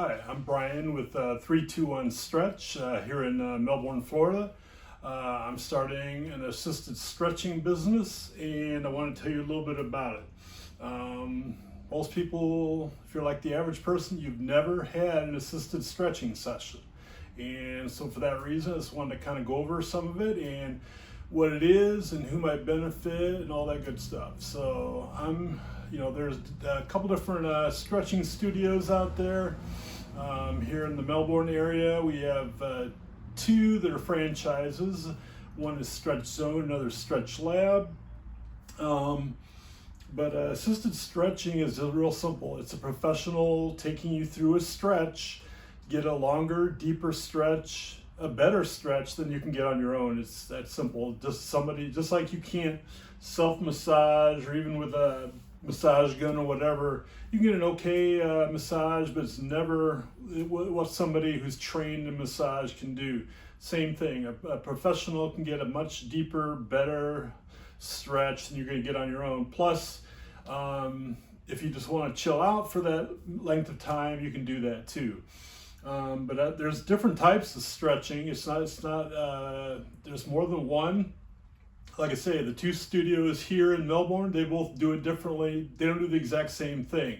Hi, I'm Brian with 321 Stretch here in Melbourne, Florida. I'm starting an assisted stretching business and I want to tell you a little bit about it. Most people, if you're like the average person, you've never had an assisted stretching session. And so for that reason, I just wanted to kind of go over some of it and what it is and who might benefit and all that good stuff. So there's a couple different stretching studios out there. Here in the Melbourne area, we have two that are franchises. One is Stretch Zone, another Stretch Lab. But assisted stretching is real simple. It's a professional taking you through a stretch, get a longer, deeper stretch, a better stretch than you can get on your own. It's that simple. Just like you can't self-massage or even with a massage gun or whatever, you can get an okay massage, but it's never what somebody who's trained in massage can do. Same thing, a professional can get a much deeper, better stretch than you're going to get on your own. Plus, if you just want to chill out for that length of time, you can do that too. But there's different types of stretching. There's more than one. Like I say, the two studios here in Melbourne, they both do it differently. They don't do the exact same thing.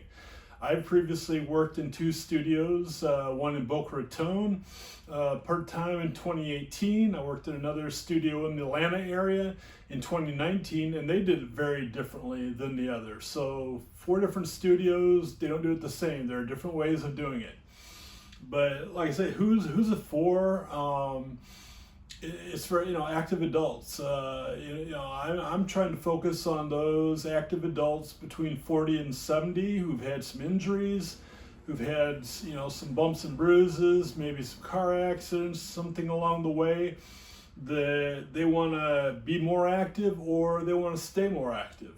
I've previously worked in two studios, one in Boca Raton, part-time in 2018. I worked in another studio in the Atlanta area in 2019, and they did it very differently than the other. So 4 different studios, they don't do it the same. There are different ways of doing it. But like I say, who's it for? It's for active adults. I'm trying to focus on those active adults between 40 and 70 who've had some injuries, who've had some bumps and bruises, maybe some car accidents, something along the way. That they want to be more active or they want to stay more active.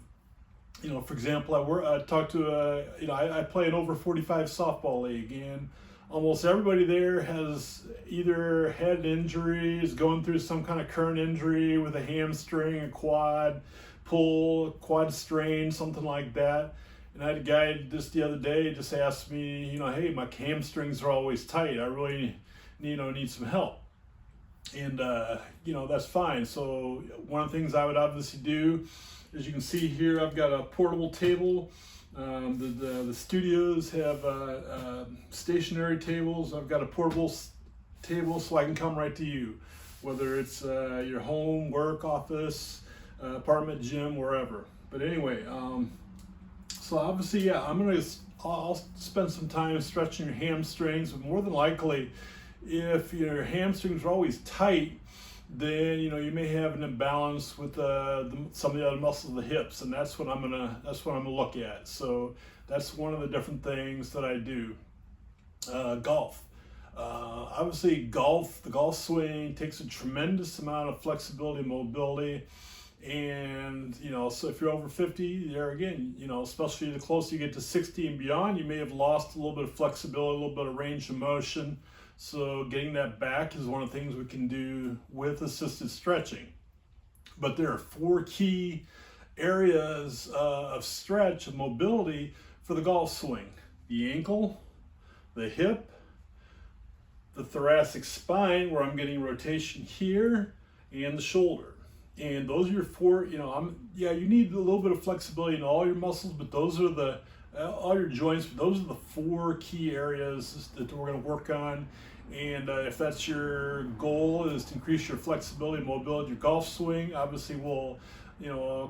For example, I play an over 45 softball league, and almost everybody there has either had injuries, going through some kind of current injury with a hamstring, a quad pull, quad strain, something like that. And I had a guy just the other day just asked me, hey, my hamstrings are always tight. I really need some help. And that's fine. So one of the things I would obviously do, as you can see here, I've got a portable table. The studios have stationary tables. I've got a portable table so I can come right to you, whether it's your home, work, office, apartment, gym, wherever. But anyway, so obviously, yeah, I'll spend some time stretching your hamstrings, but more than likely, if your hamstrings are always tight, then you may have an imbalance with some of the other muscles of the hips, and that's what I'm gonna look at. So that's one of the different things that I do. Golf. Obviously, the golf swing takes a tremendous amount of flexibility and mobility. And so if you're over 50, there again, especially the closer you get to 60 and beyond, you may have lost a little bit of flexibility, a little bit of range of motion. So getting that back is one of the things we can do with assisted stretching. But there are 4 key areas of stretch, of mobility for the golf swing: the ankle, the hip, the thoracic spine, where I'm getting rotation here, and the shoulder. And those are your 4, you need a little bit of flexibility in all your muscles, but those are all your joints, but those are the 4 key areas that we're going to work on. And if that's your goal, is to increase your flexibility and mobility, your golf swing, obviously we'll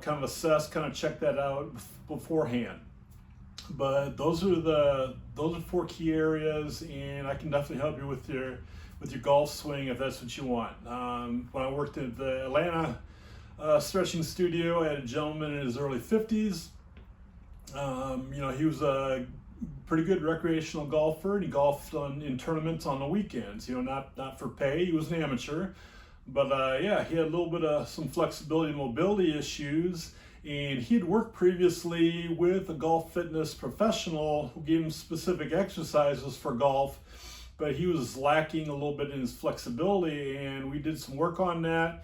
kind of check that out beforehand. But those are 4 key areas, and I can definitely help you with your golf swing if that's what you want. When I worked at the Atlanta stretching studio, I had a gentleman in his early 50s. He was a pretty good recreational golfer, and he golfed in tournaments on the weekends, not for pay. He was an amateur, but he had a little bit of some flexibility and mobility issues, and he had worked previously with a golf fitness professional who gave him specific exercises for golf, but he was lacking a little bit in his flexibility, and we did some work on that.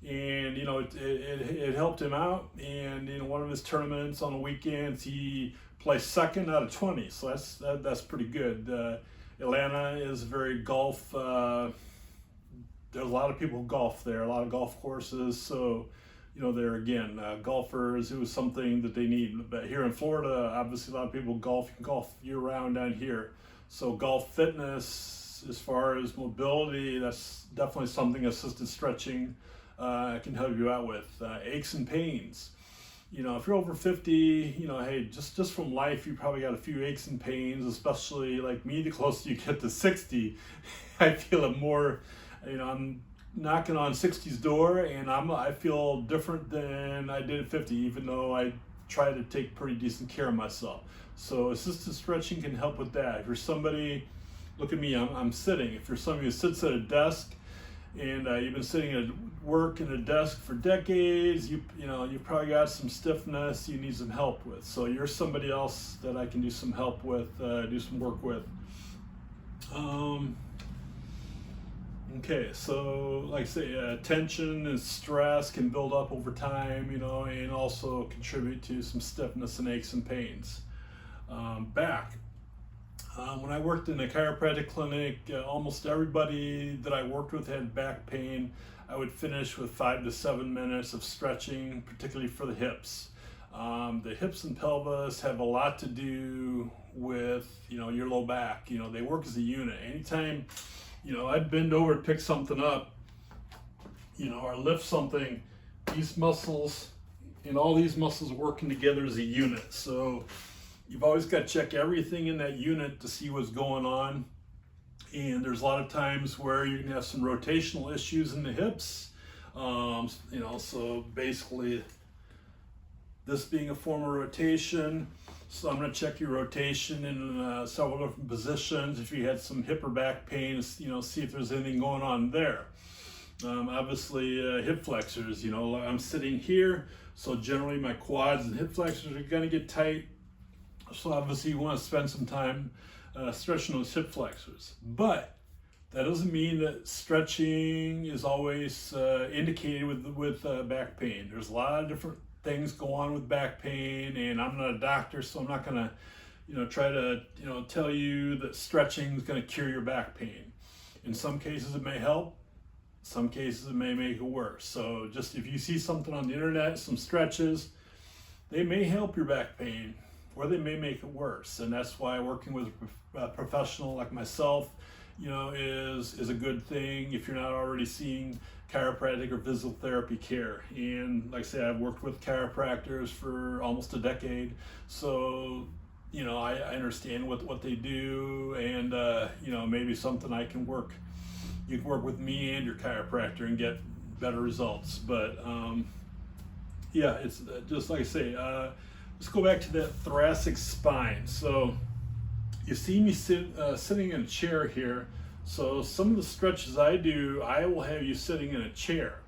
And it helped him out, and one of his tournaments on the weekends he placed second out of 20, so that's pretty good. Atlanta is very golf. There's a lot of people who golf there, a lot of golf courses. So, there again, golfers, it was something that they need. But here in Florida, obviously a lot of people golf. You can golf year round down here. So golf fitness, as far as mobility, that's definitely something assisted stretching can help you out with. Aches and pains. If you're over 50, hey, just from life, you probably got a few aches and pains, especially like me. The closer you get to 60, I feel it more. I'm knocking on 60's door, and I feel different than I did at 50, even though I try to take pretty decent care of myself. So assisted stretching can help with that. If you're somebody, look at me, I'm sitting. If you're somebody who sits at a desk and you've been sitting at work in a desk for decades, you've probably got some stiffness you need some help with. So you're somebody else that I can do some help with, do some work with. Okay, so like I say, tension and stress can build up over time, and also contribute to some stiffness and aches and pains. Back. When I worked in a chiropractic clinic, almost everybody that I worked with had back pain. I would finish with 5 to 7 minutes of stretching, particularly for the hips. The hips and pelvis have a lot to do with, your low back. They work as a unit. Anytime, I'd bend over to pick something up, or lift something, these muscles and all these muscles working together as a unit. So you've always got to check everything in that unit to see what's going on. And there's a lot of times where you can have some rotational issues in the hips. So basically this being a form of rotation. So I'm going to check your rotation in several different positions. If you had some hip or back pain, see if there's anything going on there. Obviously hip flexors, I'm sitting here. So generally my quads and hip flexors are going to get tight. So obviously you want to spend some time stretching those hip flexors. But that doesn't mean that stretching is always indicated with back pain. There's a lot of different things go on with back pain, and I'm not a doctor, so I'm not going to try to tell you that stretching is going to cure your back pain. In some cases it may help, some cases it may make it worse. So just if you see something on the internet, some stretches, they may help your back pain, or they may make it worse. And that's why working with a professional like myself, is a good thing if you're not already seeing chiropractic or physical therapy care. And like I say, I've worked with chiropractors for almost a decade. So, I understand what they do, and, maybe something you can work with me and your chiropractor and get better results. But, it's just like I say, let's go back to that thoracic spine. So you see me sitting in a chair here. So some of the stretches I do, I will have you sitting in a chair.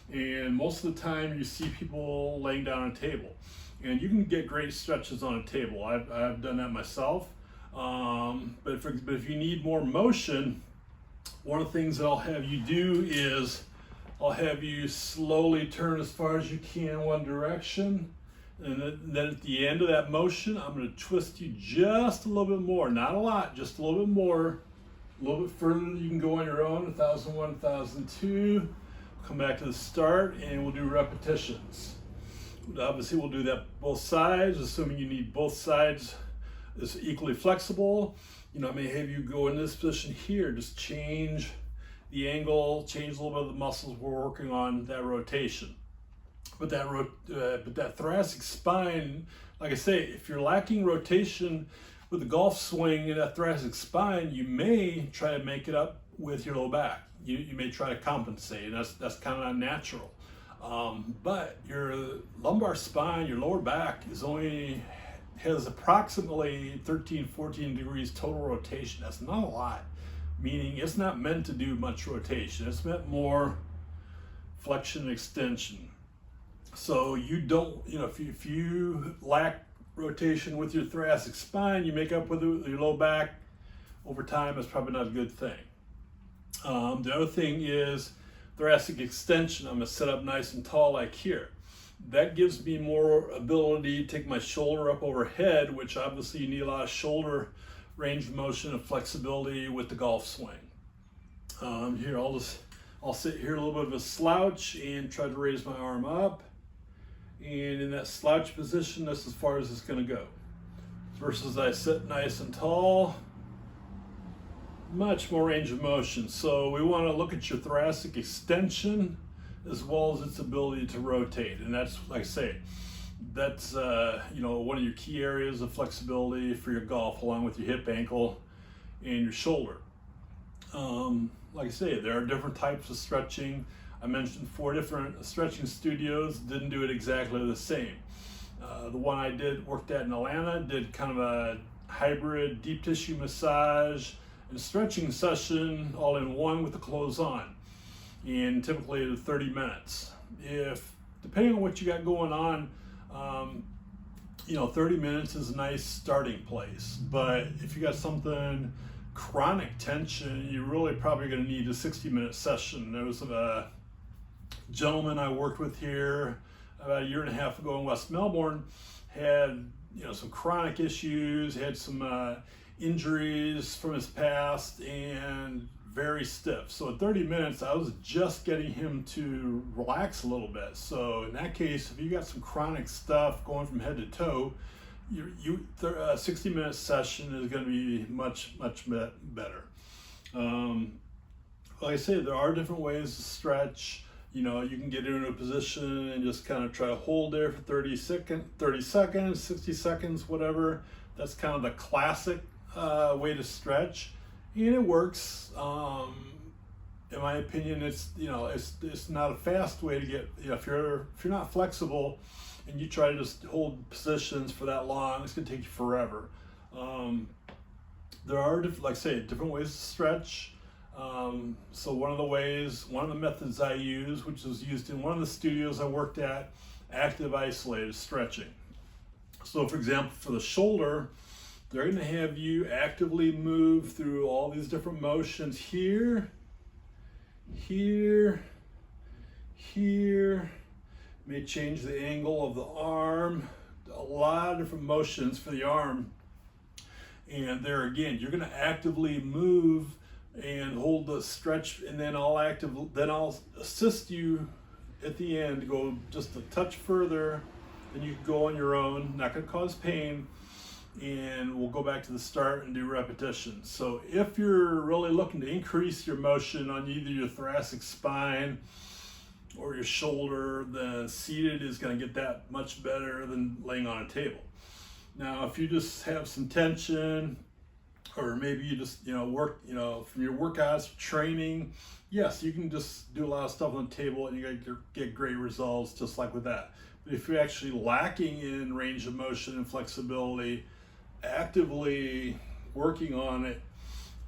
And most of the time you see people laying down on a table. And you can get great stretches on a table. I've done that myself. But if you need more motion, one of the things that I'll have you do is I'll have you slowly turn as far as you can one direction. And then at the end of that motion, I'm going to twist you just a little bit more. Not a lot, just a little bit more. A little bit further than you can go on your own. 1001, 1002. Come back to the start, and we'll do repetitions. Obviously, we'll do that both sides, assuming you need both sides is equally flexible. I may have you go in this position here. Just change the angle, change a little bit of the muscles we're working on, that rotation. But that thoracic spine, like I say, if you're lacking rotation with the golf swing in that thoracic spine, you may try to make it up with your low back. You may try to compensate, and that's kind of unnatural. But your lumbar spine, your lower back, has approximately 13, 14 degrees total rotation. That's not a lot, meaning it's not meant to do much rotation. It's meant more flexion and extension. So you don't, if you lack rotation with your thoracic spine, you make up with your low back. Over time, it's probably not a good thing. The other thing is thoracic extension. I'm going to sit up nice and tall like here. That gives me more ability to take my shoulder up overhead, which obviously you need a lot of shoulder range of motion and flexibility with the golf swing. Here, I'll sit here a little bit of a slouch and try to raise my arm up. And in that slouch position, that's as far as it's going to go. Versus I sit nice and tall, much more range of motion. So we want to look at your thoracic extension as well as its ability to rotate. And that's, like I say, that's one of your key areas of flexibility for your golf, along with your hip, ankle, and your shoulder. Like I say, there are different types of stretching. I mentioned 4 different stretching studios, didn't do it exactly the same. The one I worked at in Atlanta, did kind of a hybrid deep tissue massage and stretching session all in one with the clothes on, and typically 30 minutes. Depending on what you got going on, 30 minutes is a nice starting place. But if you got something chronic tension, you're really probably going to need a 60-minute session. There was a gentleman I worked with here about a year and a half ago in West Melbourne, had some chronic issues, had some injuries from his past, and very stiff. So in 30 minutes, I was just getting him to relax a little bit. So in that case, if you got some chronic stuff going from head to toe, a 60-minute session is going to be much better. Like I say, there are different ways to stretch. You can get into a position and just kind of try to hold there for 30 seconds, 60 seconds, whatever. That's kind of the classic way to stretch, and it works. In my opinion, it's not a fast way to get. If you're not flexible and you try to just hold positions for that long, it's going to take you forever. There are, like I say, different ways to stretch. So one of the methods I use, which was used in one of the studios I worked at, active isolated stretching. So for example, for the shoulder, they're going to have you actively move through all these different motions here, here, here. May change the angle of the arm, a lot of different motions for the arm. And there again, you're going to actively move and hold the stretch, and then I'll assist you at the end to go just a touch further, and you can go on your own, not going to cause pain, and we'll go back to the start and do repetitions. So if you're really looking to increase your motion on either your thoracic spine or your shoulder, then seated is going to get that much better than laying on a table. Now, if you just have some tension, or maybe you just work from your workouts, training, yes, you can just do a lot of stuff on the table and you get great results just like with that. But if you're actually lacking in range of motion and flexibility, actively working on it,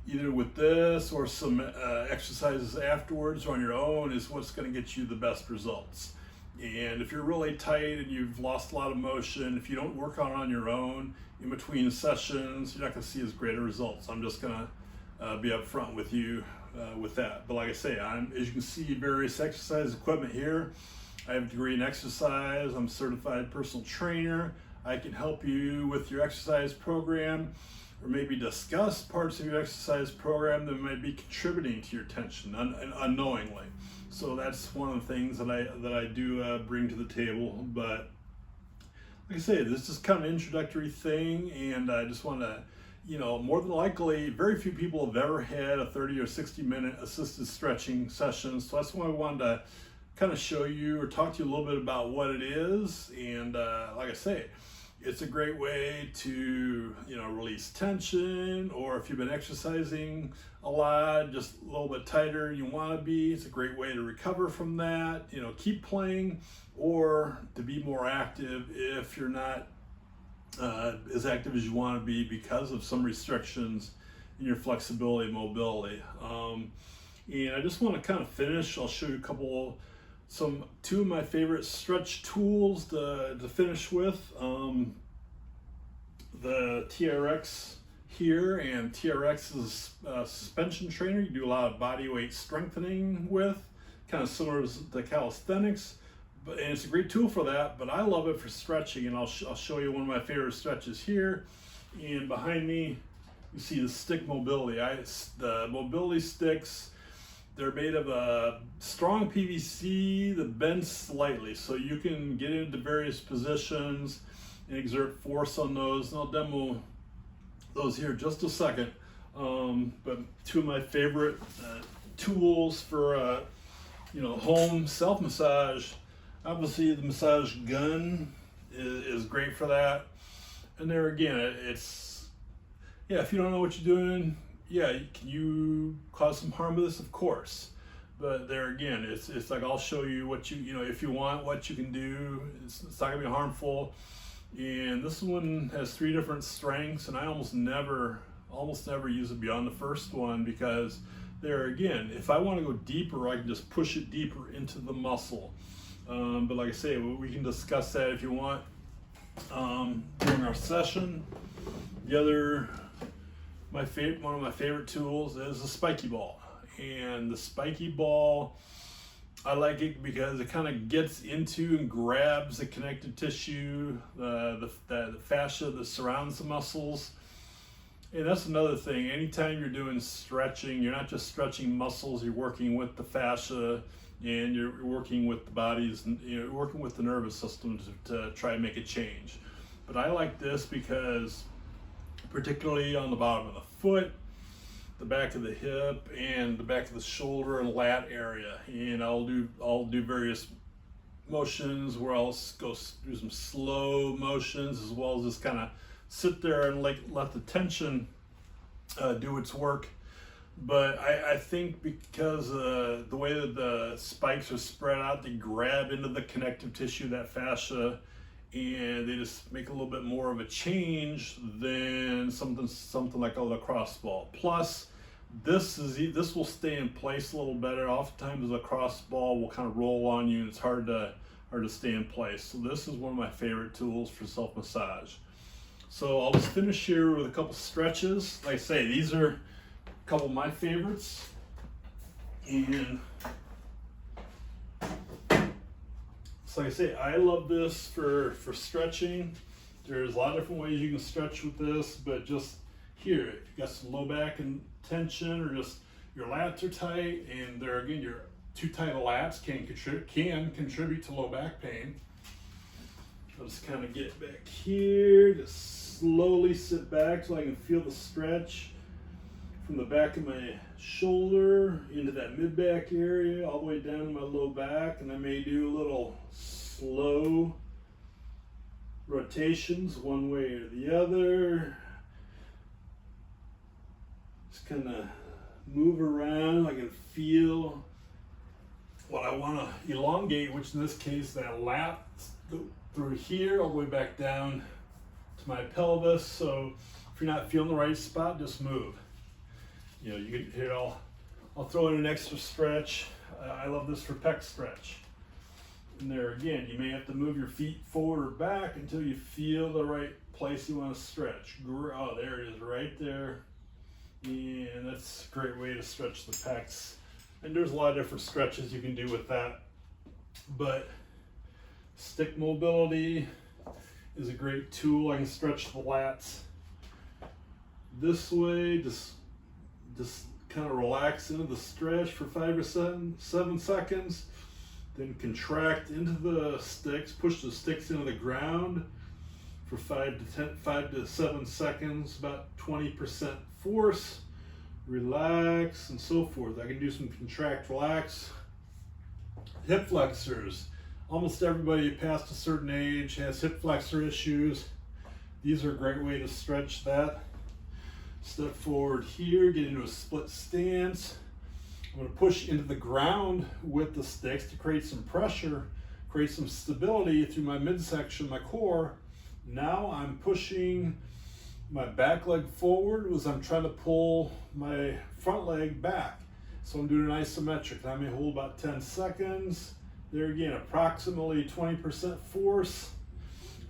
either with this or some exercises afterwards or on your own, is what's going to get you the best results. And if you're really tight and you've lost a lot of motion, if you don't work on your own in between sessions, you're not going to see as great a results. I'm just going to be upfront with you with that. But like I say, as you can see, various exercise equipment here. I have a degree in exercise. I'm a certified personal trainer. I can help you with your exercise program, or maybe discuss parts of your exercise program that might be contributing to your tension unknowingly. So that's one of the things that I do bring to the table. But like I say, this is kind of an introductory thing, and I just want to, more than likely, very few people have ever had a 30 or 60-minute assisted stretching session. So that's why I wanted to kind of show you or talk to you a little bit about what it is. And like I say, it's a great way to, release tension, or if you've been exercising a lot, just a little bit tighter than you want to be, it's a great way to recover from that, keep playing, or to be more active if you're not as active as you want to be because of some restrictions in your flexibility and mobility. And I just want to kind of finish. I'll show you two of my favorite stretch tools to finish with. The TRX here, and TRX is a suspension trainer you do a lot of body weight strengthening with, kind of similar to calisthenics, and it's a great tool for that. But I love it for stretching, and I'll show you one of my favorite stretches here. And behind me, You see the stick mobility. The mobility sticks, they're made of a strong PVC that bends slightly, so you can get into various positions and exert force on those. And I'll demo those here in just a second. But two of my favorite tools for home self-massage. Obviously, the massage gun is great for that. And there again, if you don't know what you're doing, can you cause some harm with this? Of course. But there again, it's like I'll show you what if you want, what you can do. It's not gonna be harmful. And this one has 3 different strengths, and I almost never use it beyond the first one, because there again, if I want to go deeper, I can just push it deeper into the muscle. But like I say, we can discuss that if you want during our session. One of my favorite tools is the spiky ball. And the spiky ball, I like it because it kind of gets into and grabs the connective tissue, the fascia that surrounds the muscles. And that's another thing. Anytime you're doing stretching, you're not just stretching muscles, you're working with the fascia, and you're working with the bodies, and you're working with the nervous system to try and make a change. But I like this because, particularly on the bottom of the foot, the back of the hip, and the back of the shoulder and lat area, and I'll do various motions where I'll go do some slow motions, as well as just kind of sit there and let the tension do its work. But I think because the way that the spikes are spread out, they grab into the connective tissue, that fascia, and they just make a little bit more of a change than something like a lacrosse ball. Plus, this will stay in place a little better. Oftentimes, a lacrosse ball will kind of roll on you, and it's hard to stay in place. So this is one of my favorite tools for self-massage. So I'll just finish here with a couple stretches. Like I say, these are a couple of my favorites. And so like I say, I love this for stretching. There's a lot of different ways you can stretch with this, but just here, if you got some low back and tension, or just your lats are tight, and there again, your too tight lats can contribute to low back pain. I'll just kind of get back here, just slowly sit back so I can feel the stretch from the back of my shoulder into that mid-back area, all the way down to my low back, and I may do a little slow rotations one way or the other. Just kind of move around. I can feel what I want to elongate, which in this case, that lat go through here all the way back down to my pelvis. So if you're not feeling the right spot, just move. You can here. I'll throw in an extra stretch. I love this for pec stretch. And there again, you may have to move your feet forward or back until you feel the right place you want to stretch. Oh, there it is, right there. And that's a great way to stretch the pecs. And there's a lot of different stretches you can do with that. But stick mobility is a great tool. I can stretch the lats this way, just kind of relax into the stretch for 5 or 7 seconds, then contract into the sticks, push the sticks into the ground for 5 to 7 seconds, about 20% force, relax, and so forth. I can do some contract, relax. Hip flexors. Almost everybody past a certain age has hip flexor issues. These are a great way to stretch that. Step forward here, get into a split stance. I'm going to push into the ground with the sticks to create some pressure, create some stability through my midsection, my core. Now I'm pushing my back leg forward as I'm trying to pull my front leg back. So I'm doing an isometric. I may hold about 10 seconds. There again, approximately 20% force.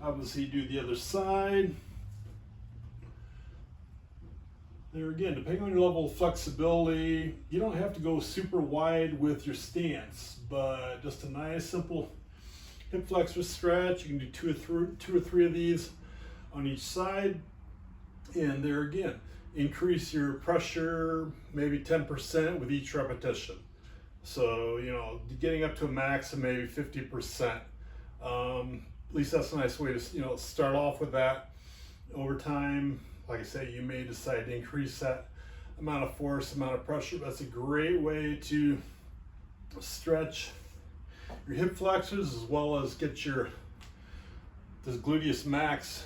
Obviously do the other side. There again, depending on your level of flexibility, you don't have to go super wide with your stance, but just a nice simple hip flexor stretch. You can do two or three of these on each side. And there again, increase your pressure maybe 10% with each repetition. So, you know, getting up to a max of maybe 50%. At least that's a nice way to, you know, start off with that. Over time, like I say, you may decide to increase that amount of force, amount of pressure. That's a great way to stretch your hip flexors as well as get your this gluteus max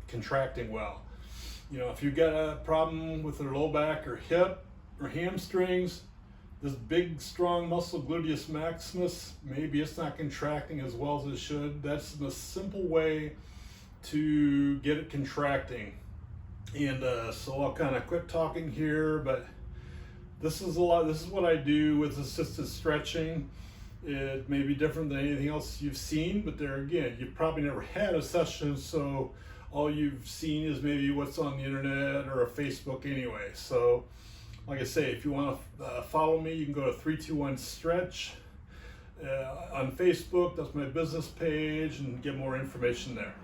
contracting well. You know, if you've got a problem with your low back or hip or hamstrings, this big strong muscle gluteus maximus, maybe it's not contracting as well as it should. That's the simple way to get it contracting. And so I'll kind of quit talking here, but this is what I do with assisted stretching. It may be different than anything else you've seen, but there again, you've probably never had a session, so all you've seen is maybe what's on the internet or a Facebook anyway. So like I say, if you want to follow me, you can go to 321 Stretch on Facebook. That's my business page, and get more information there.